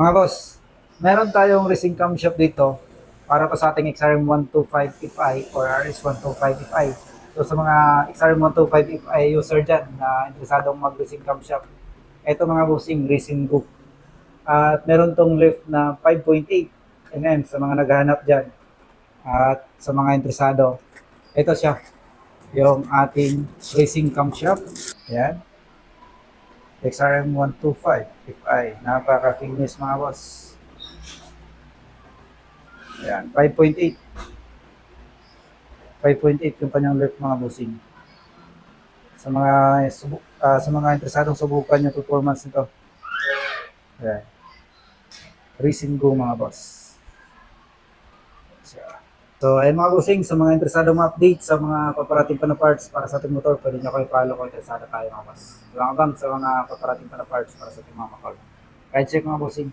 Mga boss, meron tayong racing camshaft dito para to sa ating XRM 125 Fi or RS125 Fi. So sa mga XRM 125 Fi user dyan na interesadong mag-racing camshaft, ito mga bossing racing book. At meron tong lift na 5.8 mm sa mga naghahanap dyan. At sa mga interesado, ito siya, yung ating racing camshaft. Yan, XRM 125 Fi. Napaka-kinis mga boss. Ayan, 5.8. 5.8 yung kanyang lift mga bossing. Sa mga interesadong subukan yung performance nito. Ayan. Racing Go mga boss. So, ayun mga bossing, sa mga interesadong update sa mga paparating pa na parts para sa ating motor, pwede nyo kayo follow kung interesado tayo mga boss. Walang abang sa mga paparating pa na parts para sa ating mga motor. Kahit check mga bossing.